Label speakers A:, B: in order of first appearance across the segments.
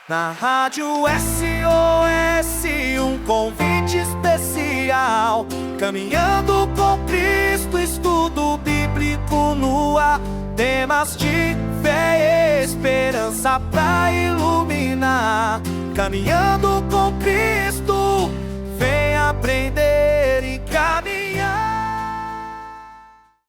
A: Na Rádio SOS, um convite especial. Caminhando com Cristo, estudo bíblico no ar. Temas de fé e esperança pra iluminar. Caminhando com Cristo, vem aprender e caminhar.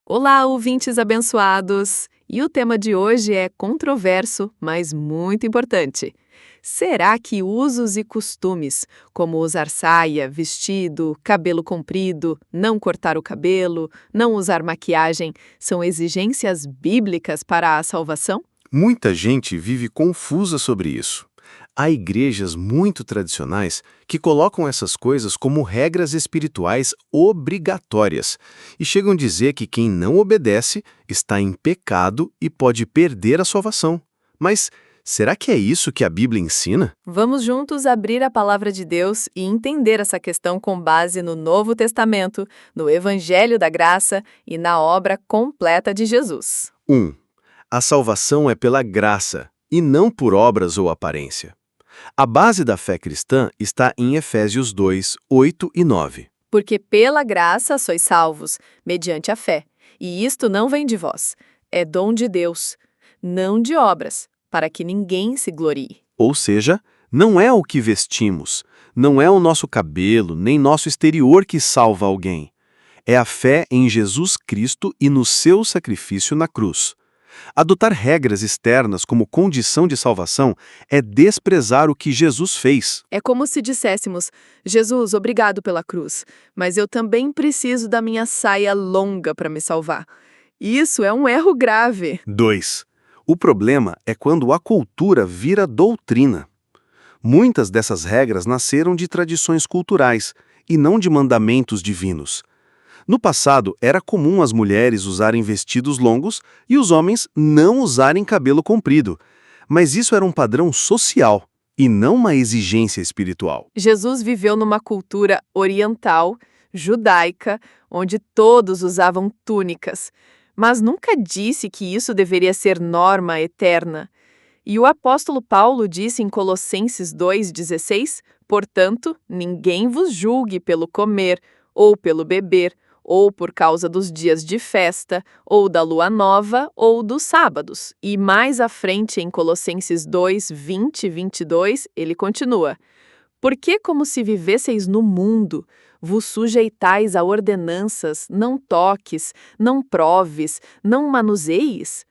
B: Olá, ouvintes abençoados! E o tema de hoje é controverso, mas muito importante. Será que usos e costumes, como usar saia, vestido, cabelo comprido, não cortar o cabelo, não usar maquiagem, são exigências bíblicas para a salvação?
C: Muita gente vive confusa sobre isso. Há igrejas muito tradicionais que colocam essas coisas como regras espirituais obrigatórias e chegam a dizer que quem não obedece está em pecado e pode perder a salvação. Mas será que é isso que a Bíblia ensina?
B: Vamos juntos abrir a palavra de Deus e entender essa questão com base no Novo Testamento, no Evangelho da Graça e na obra completa de Jesus.
C: 1. A salvação é pela graça e não por obras ou aparência. A base da fé cristã está em Efésios 2, 8 e 9.
B: Porque pela graça sois salvos, mediante a fé. E isto não vem de vós, é dom de Deus, não de obras, para que ninguém se glorie.
C: Ou seja, não é o que vestimos, não é o nosso cabelo, nem nosso exterior que salva alguém. É a fé em Jesus Cristo e no seu sacrifício na cruz. Adotar regras externas como condição de salvação é desprezar o que Jesus fez.
B: É como se disséssemos, Jesus, obrigado pela cruz, mas eu também preciso da minha saia longa para me salvar. Isso é um erro grave.
C: 2. O problema é quando a cultura vira doutrina. Muitas dessas regras nasceram de tradições culturais e não de mandamentos divinos. No passado, era comum as mulheres usarem vestidos longos e os homens não usarem cabelo comprido. Mas isso era um padrão social e não uma exigência espiritual.
B: Jesus viveu numa cultura oriental, judaica, onde todos usavam túnicas, mas nunca disse que isso deveria ser norma eterna. E o apóstolo Paulo disse em Colossenses 2,16, portanto, ninguém vos julgue pelo comer, ou pelo beber, ou por causa dos dias de festa, ou da lua nova, ou dos sábados. E mais à frente, em Colossenses 2, 20 e 22, ele continua. Porque como se vivesseis no mundo, vos sujeitais a ordenanças, não toques, não proves, não manuseis,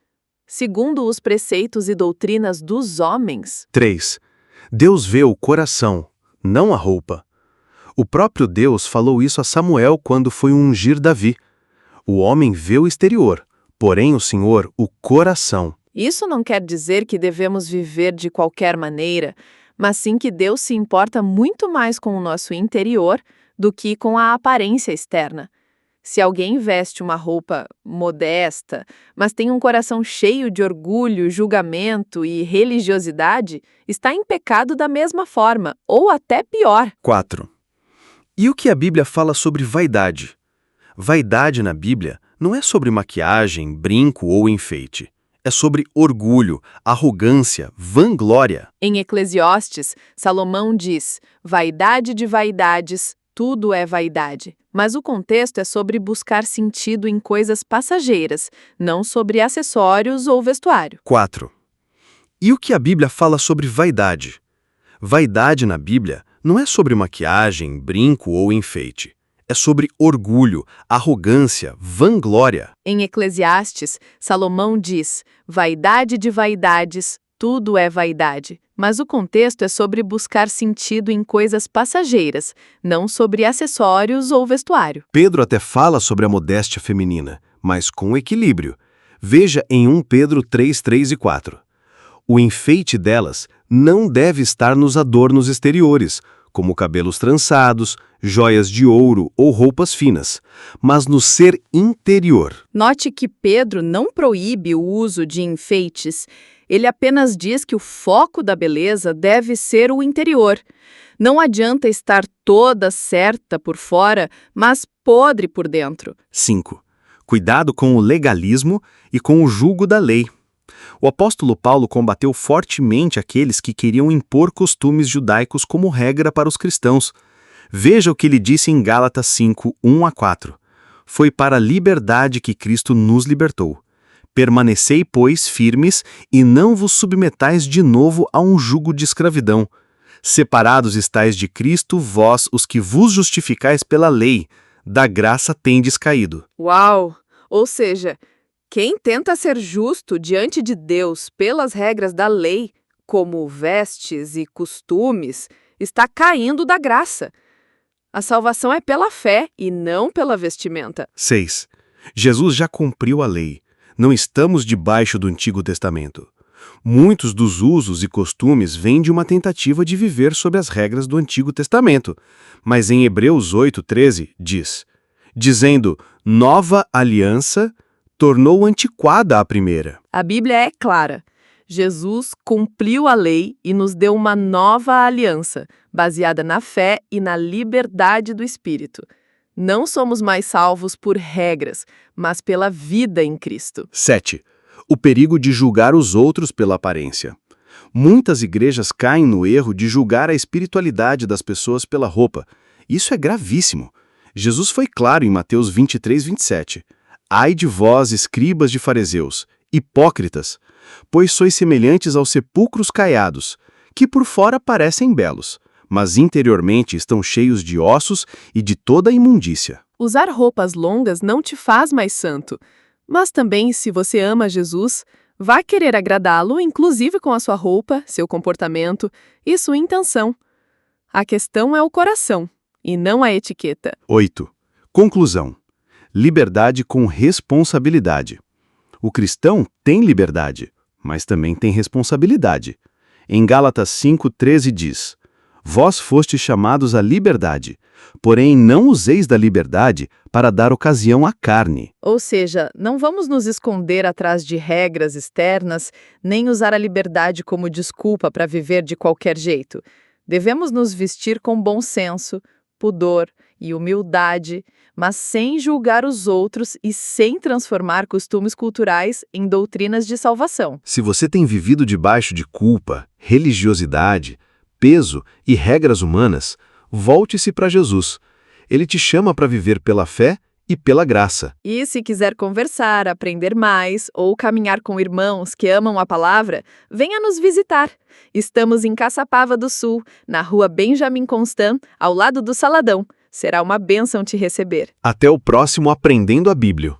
B: segundo os preceitos e doutrinas dos homens.
C: 3. Deus vê o coração, não a roupa. O próprio Deus falou isso a Samuel quando foi ungir Davi. O homem vê o exterior, porém o Senhor o coração.
B: Isso não quer dizer que devemos viver de qualquer maneira, mas sim que Deus se importa muito mais com o nosso interior do que com a aparência externa. Se alguém veste uma roupa modesta, mas tem um coração cheio de orgulho, julgamento e religiosidade, está em pecado da mesma forma, ou até pior.
C: 4. E o que a Bíblia fala sobre vaidade? Vaidade na Bíblia não é sobre maquiagem, brinco ou enfeite. É sobre orgulho, arrogância, vanglória.
B: Em Eclesiastes, Salomão diz, vaidade de vaidades, tudo é vaidade. Mas o contexto é sobre buscar sentido em coisas passageiras, não sobre acessórios ou vestuário.
C: 4. E o que a Bíblia fala sobre vaidade? Vaidade na Bíblia não é sobre maquiagem, brinco ou enfeite. É sobre orgulho, arrogância, vanglória.
B: Em Eclesiastes, Salomão diz, vaidade de vaidades, tudo é vaidade. Mas o contexto é sobre buscar sentido em coisas passageiras, não sobre acessórios ou vestuário.
C: Pedro até fala sobre a modéstia feminina, mas com equilíbrio. Veja em 1 Pedro 3, 3 e 4. O enfeite delas não deve estar nos adornos exteriores, como cabelos trançados, joias de ouro ou roupas finas, mas no ser interior.
B: Note que Pedro não proíbe o uso de enfeites, ele apenas diz que o foco da beleza deve ser o interior. Não adianta estar toda certa por fora, mas podre por dentro.
C: 5. Cuidado com o legalismo e com o jugo da lei. O apóstolo Paulo combateu fortemente aqueles que queriam impor costumes judaicos como regra para os cristãos. Veja o que ele disse em Gálatas 5, 1-4. Foi para a liberdade que Cristo nos libertou. Permanecei, pois, firmes, e não vos submetais de novo a um jugo de escravidão. Separados estais de Cristo, vós, os que vos justificais pela lei, da graça tendes caído.
B: Uau! Ou seja, quem tenta ser justo diante de Deus pelas regras da lei, como vestes e costumes, está caindo da graça. A salvação é pela fé e não pela vestimenta.
C: 6. Jesus já cumpriu a lei. Não estamos debaixo do Antigo Testamento. Muitos dos usos e costumes vêm de uma tentativa de viver sob as regras do Antigo Testamento. Mas em Hebreus 8:13 diz, dizendo, nova aliança tornou antiquada a primeira.
B: A Bíblia é clara. Jesus cumpriu a lei e nos deu uma nova aliança, baseada na fé e na liberdade do Espírito. Não somos mais salvos por regras, mas pela vida em Cristo.
C: 7. O perigo de julgar os outros pela aparência. Muitas igrejas caem no erro de julgar a espiritualidade das pessoas pela roupa. Isso é gravíssimo. Jesus foi claro em Mateus 23:27. Ai de vós, escribas de fariseus, hipócritas, pois sois semelhantes aos sepulcros caiados, que por fora parecem belos, mas interiormente estão cheios de ossos e de toda a imundícia.
B: Usar roupas longas não te faz mais santo, mas também, se você ama Jesus, vai querer agradá-lo, inclusive com a sua roupa, seu comportamento e sua intenção. A questão é o coração, e não a etiqueta.
C: 8. Conclusão. Liberdade com responsabilidade. O cristão tem liberdade, mas também tem responsabilidade. Em Gálatas 5:13 diz, vós fostes chamados à liberdade, porém não useis da liberdade para dar ocasião à carne.
B: Ou seja, não vamos nos esconder atrás de regras externas, nem usar a liberdade como desculpa para viver de qualquer jeito. Devemos nos vestir com bom senso, pudor e humildade, mas sem julgar os outros e sem transformar costumes culturais em doutrinas de salvação.
C: Se você tem vivido debaixo de culpa, religiosidade, peso e regras humanas, volte-se para Jesus. Ele te chama para viver pela fé e pela graça.
B: E se quiser conversar, aprender mais ou caminhar com irmãos que amam a palavra, venha nos visitar. Estamos em Caçapava do Sul, na rua Benjamin Constant, ao lado do Saladão. Será uma bênção te receber.
C: Até o próximo Aprendendo a Bíblia.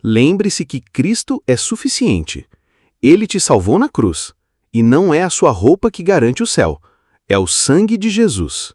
C: Lembre-se que Cristo é suficiente. Ele te salvou na cruz. E não é a sua roupa que garante o céu. É o sangue de Jesus.